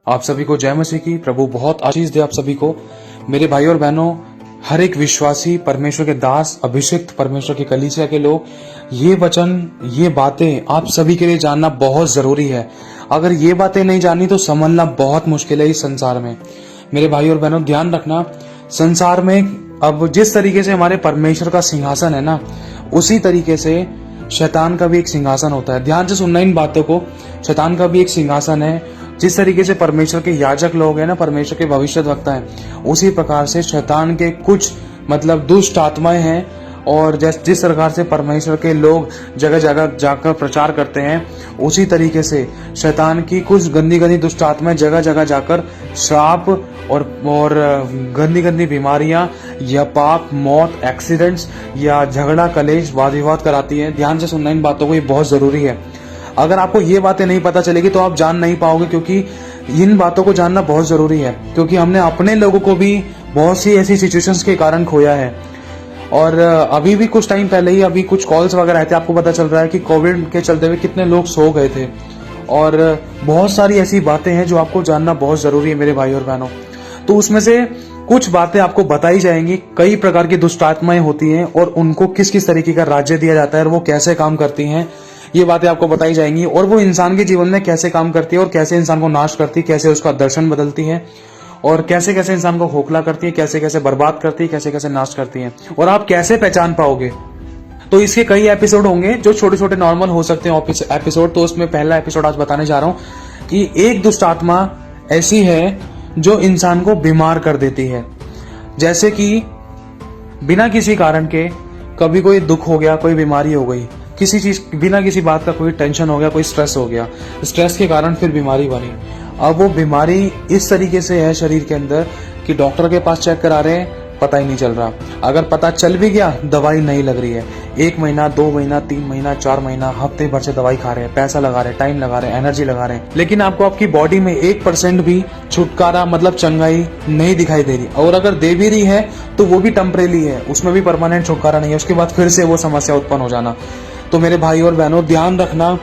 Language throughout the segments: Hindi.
आप सभी को जय मसीह की। प्रभु बहुत आशीष दे आप सभी को। मेरे भाई और बहनों, हर एक विश्वासी, परमेश्वर के दास, अभिषिक्त परमेश्वर की कलीसिया के लोग, ये वचन, ये बातें आप सभी के लिए जानना बहुत जरूरी है। अगर ये बातें नहीं जानी तो संभलना बहुत मुश्किल है इस संसार में। मेरे भाई और बहनों, ध्यान रखना, संसार में अब जिस तरीके से हमारे परमेश्वर का सिंहासन है ना, उसी तरीके से शैतान का भी एक सिंहासन होता है। ध्यान से सुनना इन बातों को। शैतान का भी एक सिंहासन है। जिस तरीके से परमेश्वर के याजक लोग हैं ना, परमेश्वर के भविष्यद्वक्ता हैं, उसी प्रकार से शैतान के कुछ दुष्ट आत्माएं हैं। और जिस प्रकार से परमेश्वर के लोग जगह जगह जाकर प्रचार करते हैं, उसी तरीके से शैतान की कुछ गंदी गंदी दुष्ट आत्माएं जगह जगह जाकर श्राप और गंदी गंदी बीमारियां या पाप, मौत, एक्सीडेंट्स या झगड़ा, कलेश, वाद विवाद कराती हैं। ध्यान से सुनना इन बातों को, ये बहुत जरूरी है। अगर आपको ये बातें नहीं पता चलेगी तो आप जान नहीं पाओगे, क्योंकि इन बातों को जानना बहुत जरूरी है। क्योंकि हमने अपने लोगों को भी बहुत सी ऐसी सिचुएशंस के कारण खोया है। और अभी भी कुछ टाइम पहले ही अभी कुछ कॉल्स वगैरह आए थे, आपको पता चल रहा है कि कोविड के चलते हुए कितने लोग सो गए थे। और बहुत सारी ऐसी बातें हैं जो आपको जानना बहुत जरूरी है मेरे भाई और बहनों। तो उसमें से कुछ बातें आपको बताई जाएंगी। कई प्रकार की दुष्ट आत्माएं होती हैं और उनको किस किस तरीके का राज्य दिया जाता है और वो कैसे काम करती हैं, ये बातें आपको बताई जाएंगी। और वो इंसान के जीवन में कैसे काम करती है और कैसे इंसान को नाश करती है, कैसे उसका दर्शन बदलती है और कैसे कैसे इंसान को खोखला करती है, कैसे कैसे बर्बाद करती है, कैसे कैसे नाश करती है, और आप कैसे पहचान पाओगे। तो इसके कई एपिसोड होंगे जो छोटे छोटे नॉर्मल हो सकते हैं एपिसोड। तो उसमें पहला एपिसोड आज बताने जा रहा हूं कि एक दुष्ट आत्मा ऐसी है जो इंसान को बीमार कर देती है। जैसे कि बिना किसी कारण के कभी कोई दुख हो गया, कोई बीमारी हो गई, किसी चीज बिना किसी बात का कोई टेंशन हो गया, कोई स्ट्रेस हो गया, स्ट्रेस के कारण फिर बीमारी बनी। अब वो बीमारी इस तरीके से है शरीर के अंदर कि डॉक्टर के पास चेक करा रहे हैं, पता ही नहीं चल रहा। अगर पता चल भी गया, दवाई नहीं लग रही है। 1 महीना, 2 महीना, 3 महीना, 4 महीना, हफ्ते भर से दवाई खा रहे हैं, पैसा लगा रहे हैं, टाइम लगा रहे हैं, एनर्जी लगा रहे हैं, लेकिन आपको आपकी बॉडी में 1% भी छुटकारा चंगाई नहीं दिखाई दे रही। और अगर दे भी रही है तो वो भी टेम्परेरी है, उसमें भी परमानेंट छुटकारा नहीं है। उसके बाद फिर से वो समस्या उत्पन्न हो जाना। तो मेरे भाई और बहनों, ध्यान रखना,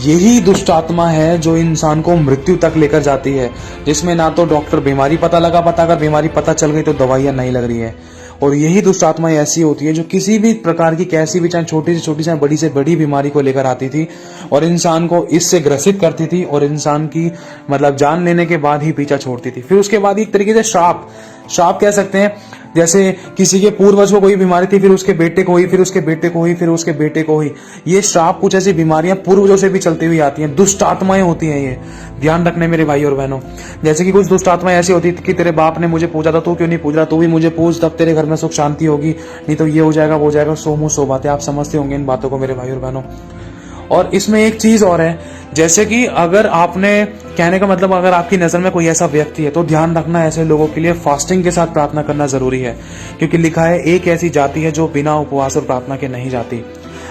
यही दुष्ट आत्मा है जो इंसान को मृत्यु तक लेकर जाती है, जिसमें ना तो डॉक्टर बीमारी पता लगा पाता, अगर बीमारी पता चल गई तो दवाइयां नहीं लग रही है। और यही दुष्ट आत्मा ऐसी होती है जो किसी भी प्रकार की, कैसी भी, चाहे छोटी से बड़ी से बड़ी बीमारी को लेकर आती थी और इंसान को इससे ग्रसित करती थी और इंसान की जान लेने के बाद ही पीछा छोड़ती थी। फिर उसके बाद एक तरीके से श्राप कह सकते हैं। जैसे किसी के पूर्वज को कोई बीमारी थी, फिर उसके बेटे को हुई, फिर उसके बेटे को हुई, फिर उसके बेटे को हुई। ये श्राप, कुछ ऐसी बीमारियां पूर्वजों से भी चलती हुई आती हैं, दुष्ट आत्माएं होती हैं ये। ध्यान रखने मेरे भाई और बहनों। जैसे कि कुछ दुष्ट आत्माएं ऐसी होती थी कि तेरे बाप ने मुझे पूजा था, तू क्यों नहीं पूज रहा, तू भी मुझे पूज, तब तेरे घर में सुख शांति होगी, नहीं तो ये हो जाएगा, वो हो जाएगा। सो मुंह सो बातें, आप समझते होंगे इन बातों को मेरे भाई और बहनों। और इसमें एक चीज और है, जैसे कि अगर आपने, कहने का मतलब, अगर आपकी नजर में कोई ऐसा व्यक्ति है तो ध्यान रखना, ऐसे लोगों के लिए फास्टिंग के साथ प्रार्थना करना जरूरी है। क्योंकि लिखा है, एक ऐसी जाति है जो बिना उपवास और प्रार्थना के नहीं जाती।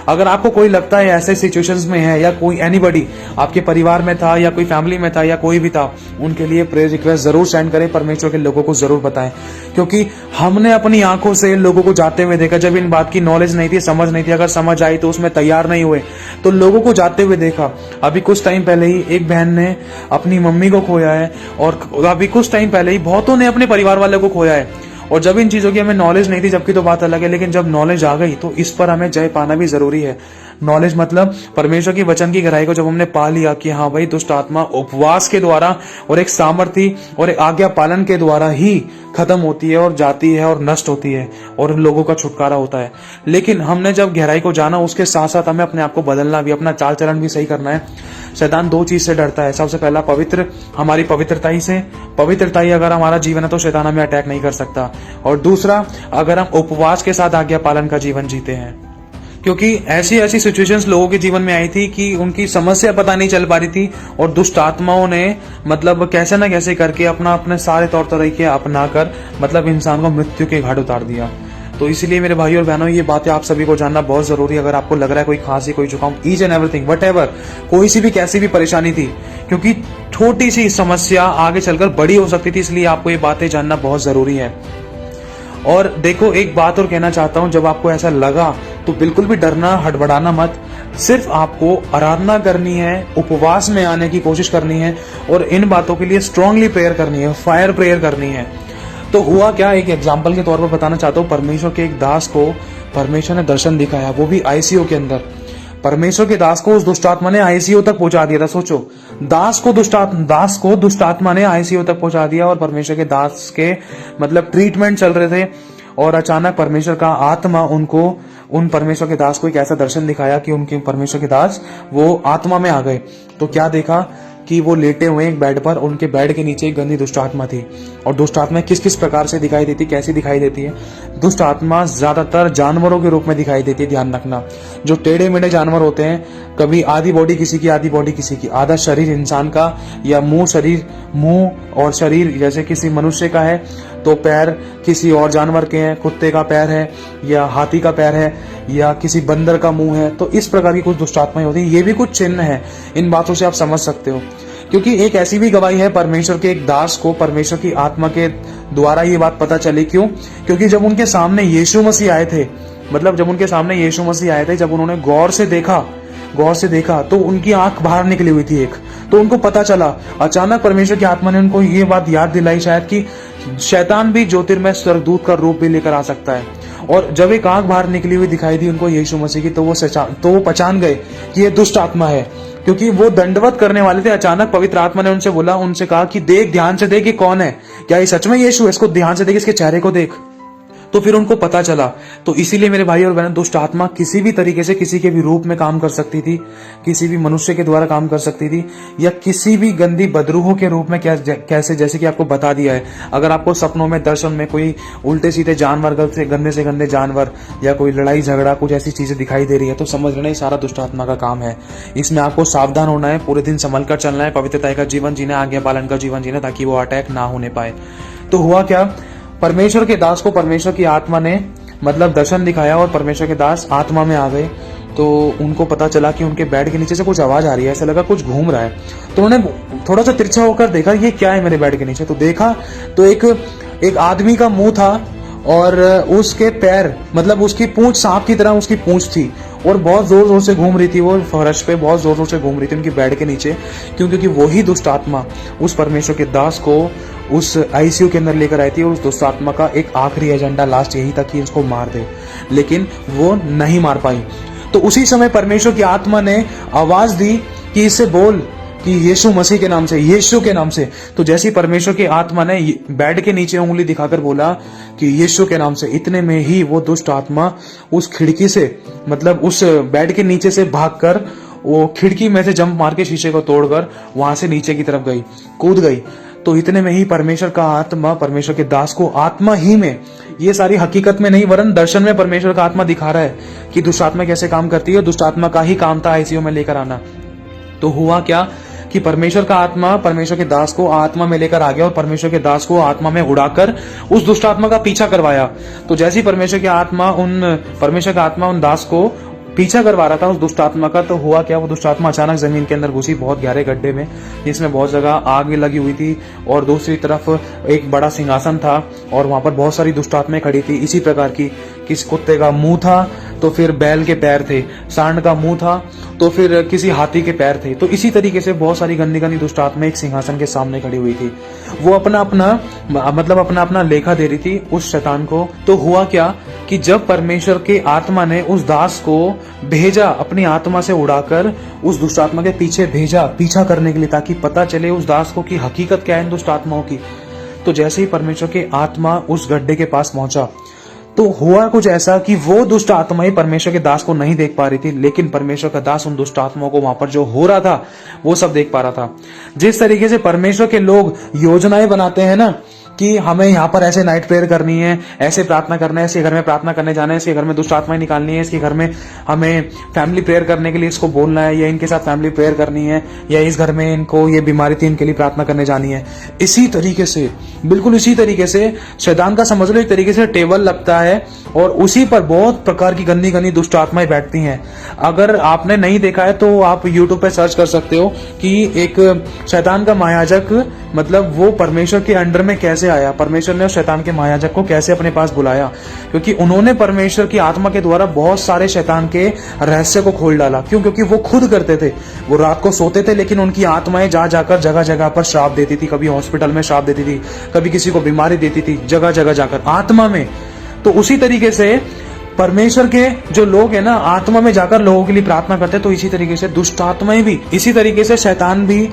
अगर आपको कोई लगता है ऐसे सिचुएशंस में है, या कोई एनीबॉडी आपके परिवार में था या कोई फैमिली में था या कोई भी था, उनके लिए प्रेयर रिक्वेस्ट जरूर सेंड करें, परमेश्वर के लोगों को जरूर बताएं। क्योंकि हमने अपनी आंखों से लोगों को जाते हुए देखा। जब इन बात की नॉलेज नहीं थी, समझ नहीं थी, अगर समझ आई तो उसमें तैयार नहीं हुए, तो लोगों को जाते हुए देखा। अभी कुछ टाइम पहले ही एक बहन ने अपनी मम्मी को खोया है, और अभी कुछ टाइम पहले ही बहुतों ने अपने परिवार वालों को खोया है। और जब इन चीजों की हमें नॉलेज नहीं थी, जबकि तो बात अलग है, लेकिन जब नॉलेज आ गई तो इस पर हमें जय पाना भी जरूरी है। नॉलेज परमेश्वर की वचन की गहराई को जब हमने पा लिया कि हाँ भाई, दुष्ट आत्मा उपवास के द्वारा और एक सामर्थ्य और एक आज्ञा पालन के द्वारा ही खत्म होती है और जाती है और नष्ट होती है और लोगों का छुटकारा होता है। लेकिन हमने जब गहराई को जाना, उसके साथ साथ हमें अपने आप को बदलना भी, अपना चाल चलन भी सही करना है। शैतान 2 चीज से डरता है। सबसे पहला हमारी पवित्रता ही से। पवित्रता ही अगर हमारा जीवन है तो शैतान हमें अटैक नहीं कर सकता। और दूसरा, अगर हम उपवास के साथ आज्ञा पालन का जीवन जीते हैं। क्योंकि ऐसी सिचुएशंस लोगों के जीवन में आई थी कि उनकी समस्या पता नहीं चल पा रही थी और दुष्ट आत्माओं ने कैसे ना कैसे करके अपने सारे तौर तरीके अपनाकर इंसान को मृत्यु के घाट उतार दिया। तो इसलिए मेरे भाई और बहनों, ये बातें आप सभी को जानना बहुत जरूरी है। अगर आपको लग रहा है कोई खांसी, कोई जुकाम, ईच एंड एवरीथिंग, व्हाटएवर, कोई सी भी कैसी भी परेशानी थी, क्योंकि छोटी सी समस्या आगे चलकर बड़ी हो सकती थी, इसलिए आपको ये बातें जानना बहुत जरूरी है। और देखो, एक बात और कहना चाहता हूं, जब आपको ऐसा लगा तो बिल्कुल भी डरना, हड़बड़ाना मत। सिर्फ आपको आराधना करनी है, उपवास में आने की कोशिश करनी है और इन बातों के लिए स्ट्रांगली प्रेयर करनी है, फायर प्रेयर करनी है। तो हुआ क्या, एक एग्जाम्पल के तौर पर बताना चाहता हूँ। परमेश्वर के एक दास को परमेश्वर ने दर्शन दिखाया, वो भी आईसीयू के अंदर। परमेश्वर के दास को उस दुष्टात्मा ने आईसीयू तक पहुंचा दिया था। सोचो, दास को दुष्टात्मा ने आईसीयू तक पहुंचा दिया और परमेश्वर के दास के मतलब ट्रीटमेंट चल रहे थे और अचानक परमेश्वर का आत्मा उन परमेश्वर के दास को एक ऐसा दर्शन दिखाया कि उनके परमेश्वर के दास वो आत्मा में आ गए। तो क्या देखा कि वो लेटे हुए एक बेड पर, उनके बेड के नीचे एक गंदी दुष्ट आत्मा थी। और दुष्ट आत्मा किस किस प्रकार से दिखाई देती, कैसी दिखाई देती है? दुष्ट आत्मा ज्यादातर जानवरों के रूप में दिखाई देती है। ध्यान रखना, जो टेढ़े मेढ़े जानवर होते हैं, कभी आधी बॉडी किसी की, आधी बॉडी किसी की, आधा शरीर इंसान का या मुंह और शरीर जैसे किसी मनुष्य का है, तो पैर किसी और जानवर के हैं, कुत्ते का पैर है या हाथी का पैर है या किसी बंदर का मुंह है। तो इस प्रकार की कुछ दुष्ट आत्माएं होती है। ये भी कुछ चिन्ह है, इन बातों से आप समझ सकते हो। क्योंकि एक ऐसी भी गवाही है, परमेश्वर के एक दास को परमेश्वर की आत्मा के द्वारा ये बात पता चली। क्यों? क्योंकि जब उनके सामने यीशु मसीह आए थे, जब उन्होंने गौर से देखा तो उनकी आंख बाहर निकली हुई थी एक। तो उनको पता चला, अचानक परमेश्वर की आत्मा ने उनको ये बात याद दिलाई शायद कि शैतान भी ज्योतिर्मय स्वर्गदूत का रूप भी लेकर आ सकता है। और जब एक आंख बाहर निकली हुई दिखाई दी उनको यीशु मसीह की, तो वो पहचान गए कि ये दुष्ट आत्मा है। क्योंकि वो दंडवत करने वाले थे, अचानक पवित्र आत्मा ने उनसे कहा कि देख, ध्यान से देख, ये कौन है, क्या ये सच में यीशु है? इसको ध्यान से देख, इसके चेहरे को देख। तो फिर उनको पता चला। तो इसीलिए मेरे भाई और बहन, दुष्ट आत्मा किसी भी तरीके से किसी के भी रूप में काम कर सकती थी, किसी भी मनुष्य के द्वारा काम कर सकती थी, या किसी भी गंदी बदरूहों के रूप में कैसे, जैसे कि आपको बता दिया है। अगर आपको सपनों में, दर्शन में कोई उल्टे सीधे जानवर, गंदे से गंदे जानवर या कोई लड़ाई झगड़ा, कुछ ऐसी चीजें दिखाई दे रही है, तो समझ लेना ये सारा दुष्ट आत्मा का काम है। इसमें आपको सावधान होना है, पूरे दिन संभल कर चलना है, पवित्रता का जीवन जीना, आज्ञा पालन का जीवन जीना, ताकि वो अटैक ना होने पाए। तो हुआ क्या, परमेश्वर के दास को परमेश्वर की आत्मा ने मतलब दर्शन दिखाया और परमेश्वर के दास आत्मा में आ गए। तो उनको पता चला कि उनके बेड के नीचे से कुछ आवाज आ रही है, ऐसा लगा कुछ घूम रहा है। तो उन्होंने थोड़ा सा तिरछा होकर देखा, ये क्या है मेरे बेड के नीचे। तो देखा तो एक आदमी का मुंह था और उसके पैर, मतलब उसकी पूंछ सांप की तरह उसकी पूंछ थी और बहुत जोर जोर से घूम रही थी। वो फर्श पे बहुत जोर जोर से घूम रही थी उनकी बेड के नीचे। क्योंकि वही दुष्ट आत्मा उस परमेश्वर के दास को उस आईसीयू के अंदर लेकर आई थी और उस दुष्ट आत्मा का एक आखिरी एजेंडा लास्ट यही था कि इसको मार दे, लेकिन वो नहीं मार पाई। तो उसी समय परमेश्वर की आत्मा ने आवाज दी कि इससे बोल कि यीशु मसीह के नाम से, यीशु के नाम से। तो जैसी परमेश्वर की आत्मा ने बेड के नीचे उंगली दिखाकर बोला कि यीशु के नाम से, इतने में ही वो दुष्ट आत्मा उस खिड़की से, मतलब उस बेड के नीचे से भागकर वो खिड़की में से जंप मार के शीशे को तोड़कर वहां से नीचे की तरफ गई, कूद गई। तो इतने में ही परमेश्वर का आत्मा परमेश्वर के दास को आत्मा ही में, ये सारी हकीकत में नहीं वरन दर्शन में परमेश्वर का आत्मा दिखा रहा है कि दुष्ट आत्मा कैसे काम करती है। दुष्ट आत्मा का ही काम था आईसीयू में लेकर आना। तो हुआ क्या कि परमेश्वर का आत्मा परमेश्वर के दास को आत्मा में लेकर आ गया और परमेश्वर के दास को आत्मा में उड़ाकर उस दुष्ट आत्मा का पीछा करवाया। तो जैसी परमेश्वर का आत्मा उन दास को पीछा करवा रहा था उस दुष्ट आत्मा का, तो हुआ क्या, वो दुष्ट आत्मा अचानक जमीन के अंदर घुसी, बहुत गहरे गड्ढे में, जिसमें बहुत जगह आग लगी हुई थी और दूसरी तरफ एक बड़ा सिंहासन था और वहां पर बहुत सारी दुष्ट आत्माएं खड़ी थी इसी प्रकार की। किसी कुत्ते का मुंह था, तो फिर बैल के पैर थे, सांड का मुंह था, तो फिर किसी हाथी के पैर थे। तो इसी तरीके से बहुत सारी गंदी गंदी दुष्ट आत्माएं एक सिंहासन के सामने खड़ी हुई थी। वो अपना अपना लेखा दे रही थी उस शैतान को। तो हुआ क्या कि जब परमेश्वर के आत्मा ने उस दास को भेजा, अपनी आत्मा से उड़ाकर उस दुष्ट आत्मा के पीछे भेजा, पीछा करने के लिए, ताकि पता चले उस दास को कि हकीकत क्या है इन दुष्ट आत्माओं की। तो जैसे ही परमेश्वर के आत्मा उस गड्ढे के पास पहुंचा, तो हुआ कुछ ऐसा कि वो दुष्ट आत्माएं परमेश्वर के दास को नहीं देख पा रही थी, लेकिन परमेश्वर का दास उन दुष्ट आत्माओं को वहां पर जो हो रहा था वो सब देख पा रहा था। जिस तरीके से परमेश्वर के लोग योजनाएं बनाते हैं ना कि हमें यहाँ पर ऐसे नाइट प्रेयर करनी है, ऐसे प्रार्थना करना है, इसके घर में प्रार्थना करने जाना है, इसके घर में दुष्ट आत्माएं निकालनी है, इसके घर में हमें फैमिली प्रेयर करने के लिए इसको बोलना है, या इनके साथ फैमिली प्रेयर करनी है, या इस घर में इनको ये बीमारी थी इनके लिए प्रार्थना करने जानी है। इसी तरीके से, बिल्कुल इसी तरीके से शैतान का समझ लो एक तरीके से टेबल लगता है और उसी पर बहुत प्रकार की गंदी गंदी दुष्ट आत्माएं बैठती हैं। अगर आपने नहीं देखा है तो आप YouTube पे सर्च कर सकते हो कि एक शैतान का मायाजक, मतलब वो परमेश्वर के अंडर में कैसे आया, परमेश्वर ने उस शैतान के मायाजक को कैसे अपने पास बुलाया, क्योंकि उन्होंने परमेश्वर की आत्मा के द्वारा बहुत सारे शैतान के रहस्य को खोल डाला। क्यों? क्योंकि वो खुद करते थे, वो रात को सोते थे लेकिन उनकी आत्माएं जा जाकर जगह जगह पर श्राप देती थी, कभी हॉस्पिटल में श्राप देती थी, कभी किसी को बीमारी देती थी, जगह जगह जाकर आत्मा में। तो उसी तरीके से परमेश्वर के जो लोग हैं ना, आत्मा में जाकर लोगों के लिए प्रार्थना करते हैं, तो इसी तरीके से दुष्ट आत्माएं भी, इसी तरीके से शैतान भी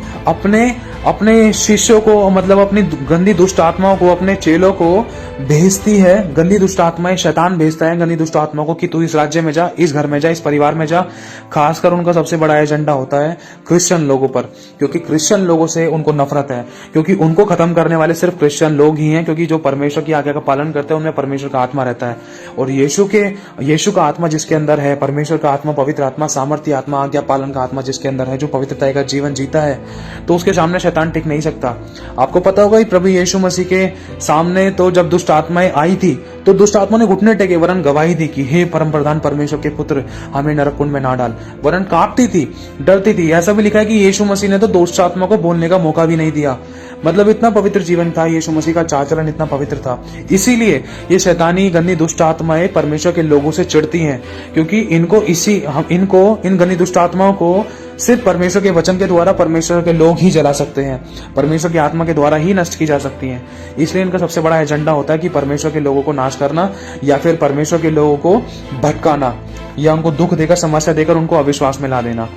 अपने शिष्यों को, मतलब अपनी गंदी दुष्ट आत्माओं को, अपने चेलों को भेजती है। गंदी दुष्ट आत्माएं शैतान भेजता है गंदी दुष्ट आत्माओं को कि तू इस राज्य में जा, इस घर में जा, इस परिवार में जा। खासकर उनका सबसे बड़ा एजेंडा होता है क्रिश्चियन लोगों पर, क्योंकि क्रिश्चियन लोगों से उनको नफरत है, क्योंकि उनको खत्म करने वाले सिर्फ क्रिश्चियन लोग ही हैं, क्योंकि जो परमेश्वर की आज्ञा का पालन करते हैं उनमें परमेश्वर का आत्मा रहता है। और यीशु का आत्मा जिसके अंदर है, परमेश्वर का आत्मा, पवित्र आत्मा, सामर्थ्य आत्मा, आज्ञा पालन का आत्मा जिसके अंदर है, जो पवित्रता का जीवन जीता है, तो उसके सामने शैतान टिक नहीं सकता। आपको पता होगा प्रभु यीशु मसीह के सामने तो जब दुष्ट आत्माएं आई थी तो दुष्ट आत्मा ने घुटने टेके, वरन गवाही दी कि हे परम प्रधान परमेश्वर के पुत्र, हमें नरक कुंड में ना डाल, वरन कांपती थी, डरती थी। ऐसा भी लिखा है कि यीशु मसीह ने तो दुष्ट आत्मा को बोलने का मौका भी नहीं दिया। मतलब इतना पवित्र जीवन था यीशु मसीह का, चाल-चलन इतना पवित्र था। इसीलिए ये शैतानी गंदी दुष्ट आत्माएं परमेश्वर के लोगों से चिढ़ती हैं, क्योंकि इन गंदी दुष्ट आत्माओं को सिर्फ परमेश्वर के वचन के द्वारा परमेश्वर के लोग ही जला सकते हैं, परमेश्वर की आत्मा के द्वारा ही नष्ट की जा सकती हैं। इसलिए इनका सबसे बड़ा एजेंडा होता है कि परमेश्वर के लोगों को नाश करना, या फिर परमेश्वर के लोगों को भटकाना, या उनको दुख देकर, समस्या देकर उनको अविश्वास में ला देना।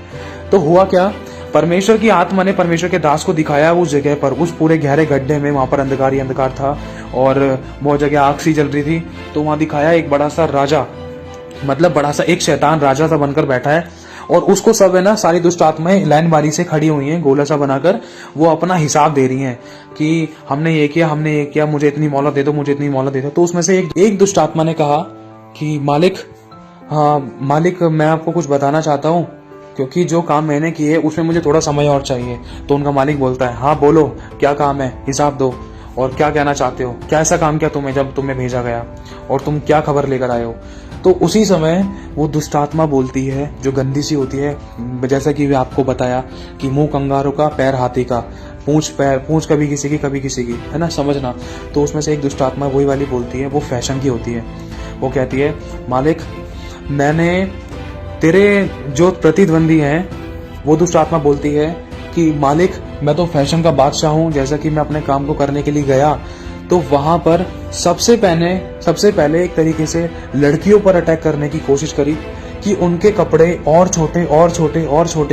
तो हुआ क्या, परमेश्वर की आत्मा ने परमेश्वर के दास को दिखाया उस जगह पर, उस पूरे गहरे गड्ढे में, वहां पर अंधकार ही अंधकार था और बहुत जगह आग सी जल रही थी। तो वहां दिखाया एक बड़ा सा राजा, मतलब बड़ा सा एक शैतान राजा सा बनकर बैठा है, और उसको सब है ना, सारी दुष्ट आत्माएं लाइन बारी से खड़ी हुई हैं, गोला सा बनाकर वो अपना हिसाब दे रही हैं कि हमने ये किया, मुझे इतनी मोहलत दे दो, मुझे इतनी मोहलत दे दो। तो उसमें से एक दुष्ट आत्मा ने कहा कि मालिक मैं आपको कुछ बताना चाहता हूँ, क्योंकि जो काम मैंने किए उसमें मुझे थोड़ा समय और चाहिए। तो उनका मालिक बोलता है, हाँ बोलो क्या काम है, हिसाब दो, और क्या कहना चाहते हो, क्या ऐसा काम किया तुम्हें जब तुम्हें भेजा गया, और तुम क्या खबर लेकर आए हो। तो उसी समय वो दुष्ट आत्मा बोलती है, जो गंदी सी होती है, जैसा कि आपको बताया कि मुंह कंगारों का, पैर हाथी का, पूंछ कभी किसी की, है ना, समझना। तो उसमें से एक दुष्ट आत्मा वही वाली बोलती है, वो फैशन की होती है। वो कहती है, मालिक मैंने तेरे जो प्रतिद्वंदी हैं, वो दुष्ट आत्मा बोलती है कि मालिक मैं तो फैशन का बादशाह हूं। जैसा कि मैं अपने काम को करने के लिए गया तो वहां पर सबसे पहले एक तरीके से लड़कियों पर अटैक करने की कोशिश करी कि उनके कपड़े और छोटे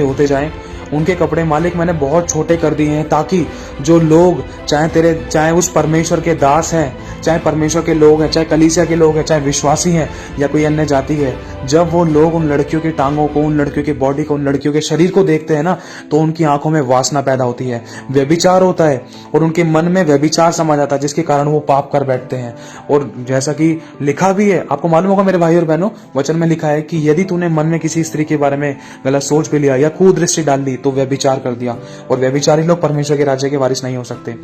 होते जाएं। उनके कपड़े मालिक मैंने बहुत छोटे कर दिए हैं, ताकि जो लोग चाहे उस परमेश्वर के दास हैं, चाहे परमेश्वर के लोग हैं, चाहे कलीसिया के लोग हैं, चाहे विश्वासी हैं या कोई अन्य जाति है, जब वो लोग उन लड़कियों की टांगों को, उन लड़कियों की बॉडी को, उन लड़कियों के शरीर को देखते हैं ना, तो उनकी आंखों में वासना पैदा होती है, व्यभिचार होता है, और उनके मन में व्यभिचार समा जाता है, जिसके कारण वो पाप कर बैठते हैं। और जैसा कि लिखा भी है, आपको मालूम होगा मेरे भाई और बहनों, वचन में लिखा है कि यदि तूने मन में किसी स्त्री के बारे में गलत सोच भी लिया या कुदृष्टि डाल ली तो व्यभिचार कर दिया, और व्यभिचारी लोग परमेश्वर के राज्य के वारिस नहीं हो सकते।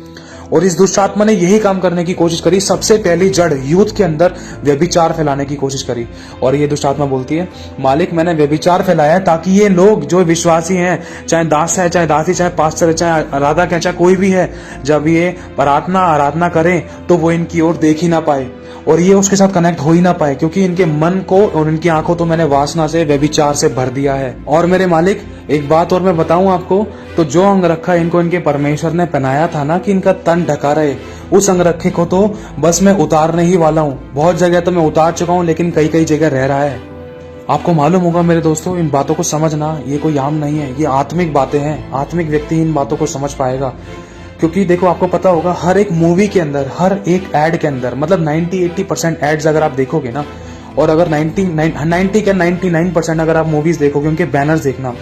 और इस दुष्ट आत्मा ने यही काम करने की कोशिश करी, सबसे पहली जड़ यूथ के अंदर व्यभिचार फैलाने की कोशिश करी। और ये दुष्ट आत्मा बोलती है, मालिक मैंने व्यभिचार फैलाया ताकि ये लोग जो विश्वासी हैं, चाहे दास है, चाहे दासी, चाहे पास्टर है, चाहे आराधक है, चाहे कोई भी है, जब ये आराधना करें तो वो इनकी ओर देख ही ना पाए और ये उसके साथ कनेक्ट हो ही ना पाए, क्योंकि इनके मन को और इनकी आंखों तो मैंने वासना से, व्यभिचार से भर दिया है। और मेरे मालिक एक बात और मैं बताऊं आपको, तो जो अंगरखा इनको इनके परमेश्वर ने पहनाया था ना कि इनका तन ढका रहे, उस अंगरखे को तो बस मैं उतारने ही वाला हूँ। बहुत जगह तो मैं उतार चुका हूँ, लेकिन कई जगह रह रहा है। आपको मालूम होगा मेरे दोस्तों, इन बातों को समझना ये कोई आम नहीं है, ये आत्मिक बातें हैं। आत्मिक व्यक्ति इन बातों को समझ पाएगा, क्योंकि देखो आपको पता होगा हर एक मूवी के अंदर, हर एक एड के अंदर, मतलब 90-80% एड्स अगर आप देखोगे ना, और अगर 99% अगर आप मूवीज देखोगे, उनके बैनर्स देखना,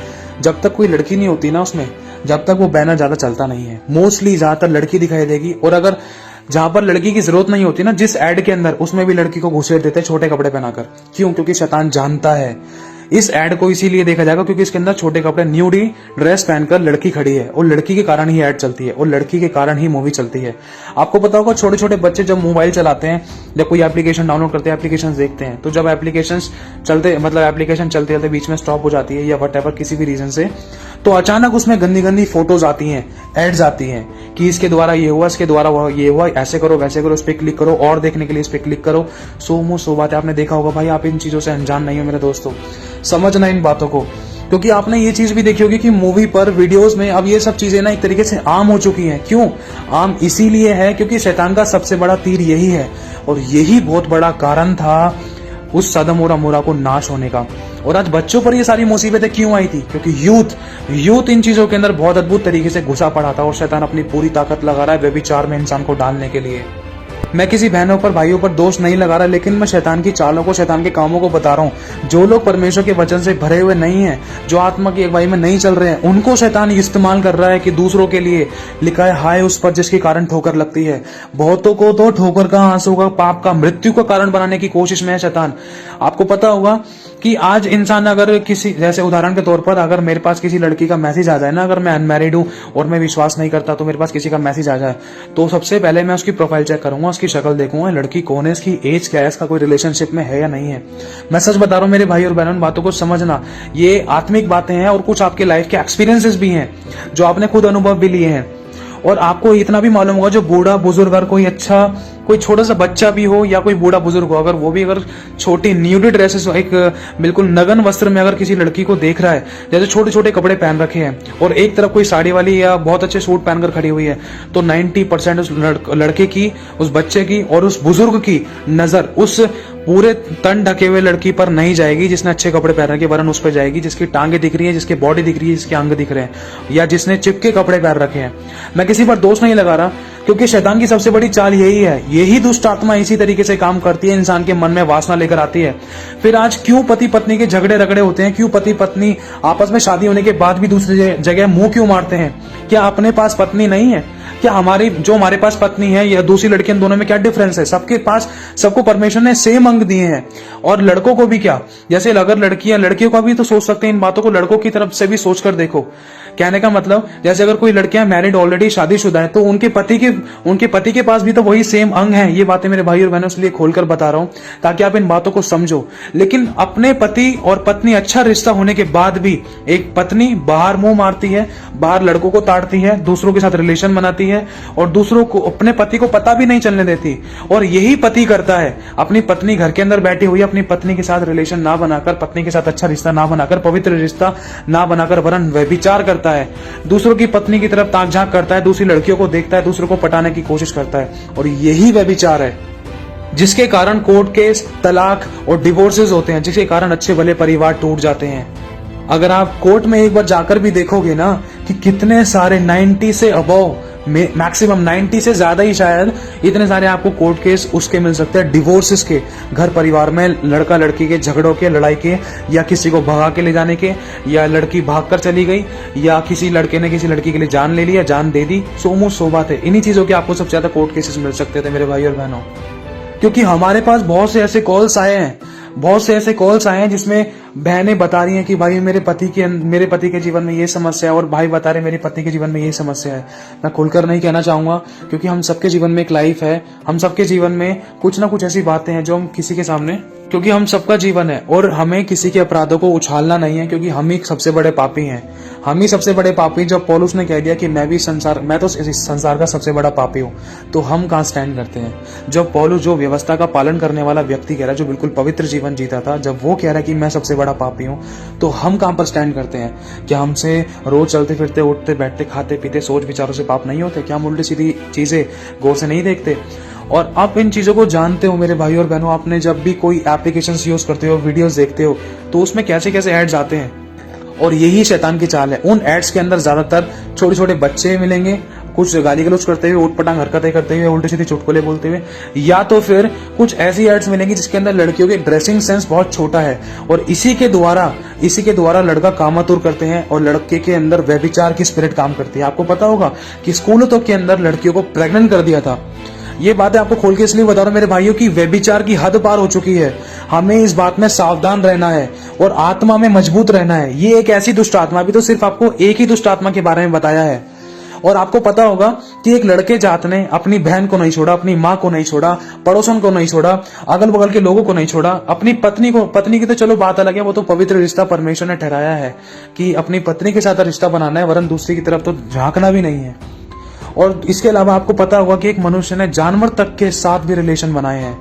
जब तक कोई लड़की नहीं होती ना उसमें, जब तक वो बैनर ज्यादा चलता नहीं है। मोस्टली ज्यादातर लड़की दिखाई देगी, और अगर जहां पर लड़की की जरूरत नहीं होती ना, जिस एड के अंदर, उसमें भी लड़की को घुसेड़ देते हैं छोटे कपड़े पहनाकर। क्यों? क्योंकि शैतान जानता है इस ऐड को इसीलिए देखा जाएगा क्योंकि इसके अंदर छोटे कपड़े न्यूडी ड्रेस पहनकर लड़की खड़ी है और लड़की के कारण ही ऐड चलती है और लड़की के कारण ही मूवी चलती है। आपको पता होगा छोटे छोटे बच्चे जब मोबाइल चलाते हैं, जब कोई एप्लीकेशन डाउनलोड करते हैं, एप्लीकेशन देखते हैं, तो जब एप्लीकेशन चलते चलते बीच में स्टॉप हो जाती है या वट किसी भी रीजन से, तो अचानक उसमें गंदी गंदी फोटोज आती हैं, एड्स आती हैं कि इसके द्वारा ये हुआ, इसके द्वारा ये हुआ, ऐसे करो वैसे करो, इस पे क्लिक करो, और देखने के लिए इस पे क्लिक करो। सो बात है, आपने देखा होगा भाई, आप इन चीजों से अनजान नहीं हो मेरे दोस्तों, समझना इन बातों को, क्योंकि आपने ये चीज भी देखी होगी कि मूवी पर, वीडियोस में अब ये सब चीजें ना एक तरीके से आम हो चुकी हैं। क्यों आम? इसीलिए है क्योंकि शैतान का सबसे बड़ा तीर यही है और यही बहुत बड़ा कारण था उस सदम और अमोरा को नाश होने का। और आज बच्चों पर ये सारी मुसीबतें क्यों आई थी? क्योंकि यूथ इन चीजों के अंदर बहुत अद्भुत तरीके से घुसा पड़ा था और शैतान अपनी पूरी ताकत लगा रहा है व्यभिचार में इंसान को डालने के लिए। मैं किसी बहनों पर, भाइयों पर दोष नहीं लगा रहा, लेकिन मैं शैतान की चालों को, शैतान के कामों को बता रहा हूँ। जो लोग परमेश्वर के वचन से भरे हुए नहीं हैं, जो आत्मा की अगुवाई में नहीं चल रहे हैं, उनको शैतान इस्तेमाल कर रहा है कि दूसरों के लिए लिखा है हाय उस पर जिसके कारण ठोकर लगती है। बहुतों को तो ठोकर का, आंसू का, पाप का, मृत्यु का कारण बनाने की कोशिश में है शैतान। आपको पता होगा कि आज इंसान अगर किसी, जैसे उदाहरण के तौर पर अगर मेरे पास किसी लड़की का मैसेज आ जाए ना, अगर मैं अनमैरिड हूं और मैं विश्वास नहीं करता, तो मेरे पास किसी का मैसेज आ जाए तो सबसे पहले मैं उसकी प्रोफाइल चेक करूंगा, उसकी शक्ल देखूंगा, लड़की कौन है, इसकी एज क्या है, इसका कोई रिलेशनशिप में है या नहीं है। मैं सच बता रहा हूं मेरे भाई और बहनों, बातों को समझना, ये आत्मिक बातें हैं और कुछ आपके लाइफ के एक्सपीरियंसेस भी हैं जो आपने खुद अनुभव भी लिए हैं। और आपको इतना भी मालूम होगा, जो बूढ़ा बुजुर्ग, अगर कोई अच्छा, कोई छोटा सा बच्चा भी हो या कोई बूढ़ा बुजुर्ग हो, अगर वो भी अगर छोटी न्यूडी ड्रेसेस, एक बिल्कुल नगन वस्त्र में अगर किसी लड़की को देख रहा है, जैसे छोटे छोटे कपड़े पहन रखे हैं और एक तरफ कोई साड़ी वाली या बहुत अच्छे सूट पहनकर खड़ी हुई है, तो 90% उस लड़के की, उस बच्चे की और उस बुजुर्ग की नजर उस पूरे तन ढके हुए लड़की पर नहीं जाएगी जिसने अच्छे कपड़े पहन रखे, वरन उस पर जाएगी जिसकी टांगे दिख रही है, जिसकी बॉडी दिख रही है, जिसके अंग दिख रहे हैं, या जिसने चिपके कपड़े पहन रखे हैं। मैं किसी पर दोष नहीं लगा रहा, क्योंकि शैतान की सबसे बड़ी चाल यही है, यही दुष्ट आत्मा इसी तरीके से काम करती है, इंसान के मन में वासना लेकर आती है। फिर आज क्यों पति पत्नी के झगड़े रगड़े होते हैं? क्यों पति पत्नी आपस में शादी होने के बाद भी दूसरी जगह मुंह क्यों मारते हैं? क्या अपने पास पत्नी नहीं है? क्या हमारे पास पत्नी है या दूसरी लड़कियां, दोनों में क्या डिफरेंस है? सबके पास, सबको परमेश्वर ने सेम अंग दिए हैं। और लड़कों को भी क्या, जैसे अगर लड़कियों का भी तो सोच सकते हैं इन बातों को, लड़कों की तरफ से भी सोचकर देखो। कहने का मतलब, जैसे अगर कोई लड़कियां मैरिड ऑलरेडी शादीशुदा है, तो उनके पति के पास भी तो वही सेम अंग है। ये बातें मेरे भाई और बहनों इसलिए खोलकर बता रहा हूं ताकि आप इन बातों को समझो। लेकिन अपने पति और पत्नी अच्छा रिश्ता होने के बाद भी एक पत्नी बाहर मुंह मारती है, बाहर लड़कों को ताड़ती है, दूसरों के साथ रिलेशन बनाती है और दूसरों को, अपने पति को पता भी नहीं चलने देती। और यही पति करता है, अपनी पत्नी घर के अंदर बैठी हुई अपनी पत्नी के साथ रिलेशन ना बनाकर, पत्नी के साथ अच्छा रिश्ता ना बनाकर, पवित्र रिश्ता ना बनाकर, वरन व्यभिचार करता है, दूसरों की पत्नी की तरफ ताक झांक करता है, दूसरी लड़कियों को देखता है, दूसरों को पटाने की कोशिश करता है। और यही व्यभिचार है जिसके कारण कोर्ट केस, तलाक और डिवोर्सेस होते हैं, जिसके कारण अच्छे भले परिवार टूट जाते हैं। अगर आप कोर्ट में एक बार जाकर भी देखोगे ना कि कितने सारे 90 से अबव, मैक्सिमम 90 से ज्यादा ही शायद, इतने सारे आपको कोर्ट केस उसके मिल सकते हैं, डिवोर्सेस के, घर परिवार में लड़का लड़की के झगड़ों के, लड़ाई के, या किसी को भगा के ले जाने के, या लड़की भागकर चली गई, या किसी लड़के ने किसी लड़की के लिए जान ले लिया, जान दे दी। सो बात है, इन्हीं चीजों के आपको सबसे ज्यादा कोर्ट केसेस मिल सकते थे मेरे भाई और बहनों। क्योंकि हमारे पास बहुत से ऐसे कॉल्स आए हैं जिसमें बहनें बता रही हैं कि भाई मेरे पति के जीवन में ये समस्या है, और भाई बता रहे मेरे पति के जीवन में ये समस्या है। मैं खुलकर नहीं कहना चाहूंगा क्योंकि हम सबके जीवन में एक लाइफ है, हम सबके जीवन में कुछ ना कुछ ऐसी बातें हैं जो हम किसी के सामने, क्योंकि हम सबका जीवन है और हमें किसी के अपराधों को उछालना नहीं है, क्योंकि हम ही सबसे बड़े पापी हैं। हम ही सबसे बड़े पापी, जब पौलुस ने कह दिया कि मैं तो इस संसार का सबसे बड़ा पापी हूं, तो हम कहां स्टैंड करते हैं? जब पौलुस, जो व्यवस्था का पालन करने वाला व्यक्ति कह रहा है, जो बिल्कुल पवित्र जीवन जीता था, जब वो कह रहा है कि मैं सबसे बड़ा पापी हूं, तो हम कहां पर स्टैंड करते हैं? क्या हमसे रोज चलते फिरते, उठते बैठते, खाते पीते, सोच विचारों से पाप नहीं होते? क्या हम उल्टी सीधी चीजें गौर से नहीं देखते? और आप इन चीजों को जानते हो मेरे भाई और बहनों, आपने जब भी कोई एप्लीकेशंस यूज करते हो, वीडियोस देखते हो, तो उसमें कैसे कैसे एड्स आते हैं। और यही शैतान की चाल है। उन एड्स के अंदर ज्यादातर छोटे छोटे बच्चे मिलेंगे, कुछ गाली गलौज करते हुए, उटपटांग हरकतें करते हुए, उल्टी सीधी चुटकुले बोलते हुए, या तो फिर कुछ ऐसी एड्स मिलेंगी जिसके अंदर लड़कियों के ड्रेसिंग सेंस बहुत छोटा है, और इसी के द्वारा लड़का कामातुर करते हैं और लड़के के अंदर व्यभिचार की स्पिरिट काम करती है। आपको पता होगा कि स्कूलों तक के अंदर लड़कियों को प्रेग्नेंट कर दिया था। ये बातें आपको खोल के इसलिए बता रहा हूं मेरे भाइयों की व्यभिचार की हद पार हो चुकी है। हमें इस बात में सावधान रहना है और आत्मा में मजबूत रहना है। ये एक ऐसी दुष्ट आत्मा, अभी तो सिर्फ आपको एक ही दुष्ट आत्मा के बारे में बताया है। और आपको पता होगा कि एक लड़के जात ने अपनी बहन को नहीं छोड़ा, अपनी माँ को नहीं छोड़ा, पड़ोसन को नहीं छोड़ा, अगल बगल के लोगों को नहीं छोड़ा, अपनी पत्नी की तो चलो बात अलग है, वो तो पवित्र रिश्ता परमेश्वर ने ठहराया है कि अपनी पत्नी के साथ रिश्ता बनाना है, वरन दूसरी की तरफ तो झांकना भी नहीं है। और इसके अलावा आपको पता होगा कि एक मनुष्य ने जानवर तक के साथ भी रिलेशन बनाए हैं।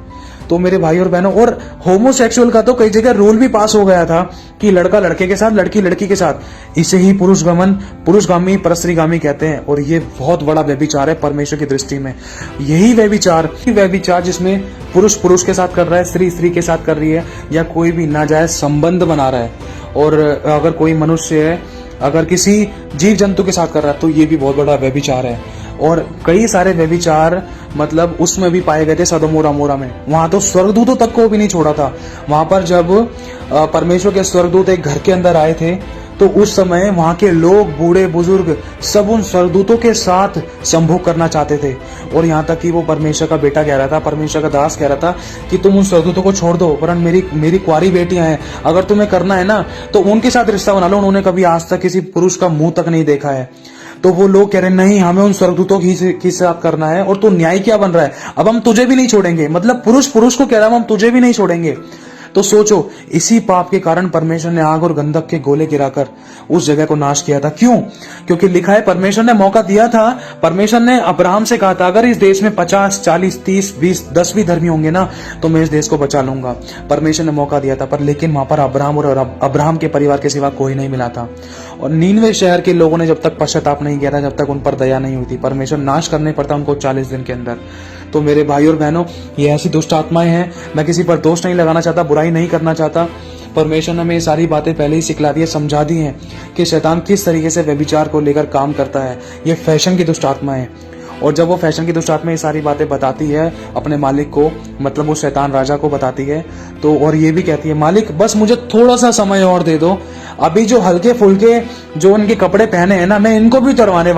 तो मेरे भाई और बहनों, और होमोसेक्सुअल का तो कई जगह रूल भी पास हो गया था कि लड़का लड़के के साथ, लड़की लड़की के साथ। इसे ही पुरुषगामी परस्त्रीगामी कहते हैं। और ये बहुत बड़ा व्यभिचार है परमेश्वर की दृष्टि में। यही व्यभिचार जिसमें पुरुष पुरुष के साथ कर रहा है, स्त्री स्त्री के साथ कर रही है, या कोई भी नाजायज संबंध बना रहा है। और अगर कोई मनुष्य है, अगर किसी जीव जंतु के साथ कर रहा है, तो ये भी बहुत बड़ा व्यभिचार है। और कई सारे व्यभिचार मतलब उसमें भी पाए गए थे सदोम और अमोरा में। वहां तो स्वर्गदूतों तक को भी नहीं छोड़ा था। वहां पर जब परमेश्वर के स्वर्गदूत एक घर के अंदर आए थे, तो उस समय वहां के लोग, बूढ़े बुजुर्ग, सब उन स्वर्गदूतों के साथ संभोग करना चाहते थे। और यहाँ तक कि वो परमेश्वर का बेटा कह रहा था, परमेश्वर का दास कह रहा था कि तुम उन स्वर्गदूतों को छोड़ दो, वरन मेरी कुंवारी बेटियां हैं, अगर तुम्हें करना है ना तो उनके साथ रिश्ता बना लो। उन्होंने कभी आज तक किसी पुरुष का मुंह तक नहीं देखा है। तो वो लोग कह रहे नहीं, हमें उन स्वर्गदूतों की साथ करना है। और तू न्याय क्या बन रहा है, अब हम तुझे भी नहीं छोड़ेंगे। मतलब पुरुष पुरुष को कह रहा है हम तुझे भी नहीं छोड़ेंगे। तो सोचो, इसी पाप के कारण परमेश्वर ने आग और गंधक के गोले गिराकर उस जगह को नाश किया था। क्यों? क्योंकि लिखा है, परमेश्वर ने मौका दिया था। परमेश्वर ने अब्राहम से कहा था, अगर इस देश में 50, 40, 30, 20, 10 भी धर्मी होंगे ना, तो मैं इस देश को बचा लूंगा। परमेश्वर ने मौका दिया था, पर लेकिन वहां पर अब्राहम और अब्राहम के परिवार के सिवा कोई नहीं मिला था। और नीनवे शहर के लोगों ने जब तक पश्चाताप नहीं किया था, जब तक उन पर दया नहीं हुई थी, परमेश्वर नाश करने पड़ता उनको 40 दिन के अंदर। तो मेरे भाई और बहनों, ये ऐसी दुष्ट आत्माएं हैं। मैं किसी पर दोष नहीं लगाना चाहता, बुराई नहीं करना चाहता। परमेश्वर ने हमें ये सारी बातें पहले ही सिखला दी है, समझा दी हैं कि शैतान किस तरीके से व्यभिचार को लेकर काम करता है। ये फैशन की दुष्ट आत्मा है। और जब वो फैशन की दुष्ट आत्मा ये सारी बातें बताती है अपने मालिक को, मतलब वो शैतान राजा को बताती है, तो और ये भी कहती है, मालिक बस मुझे थोड़ा सा समय और दे दो, अभी जो हल्के फुल्के जो उनके कपड़े पहने हैं ना, मैं इनको भी उतरवाने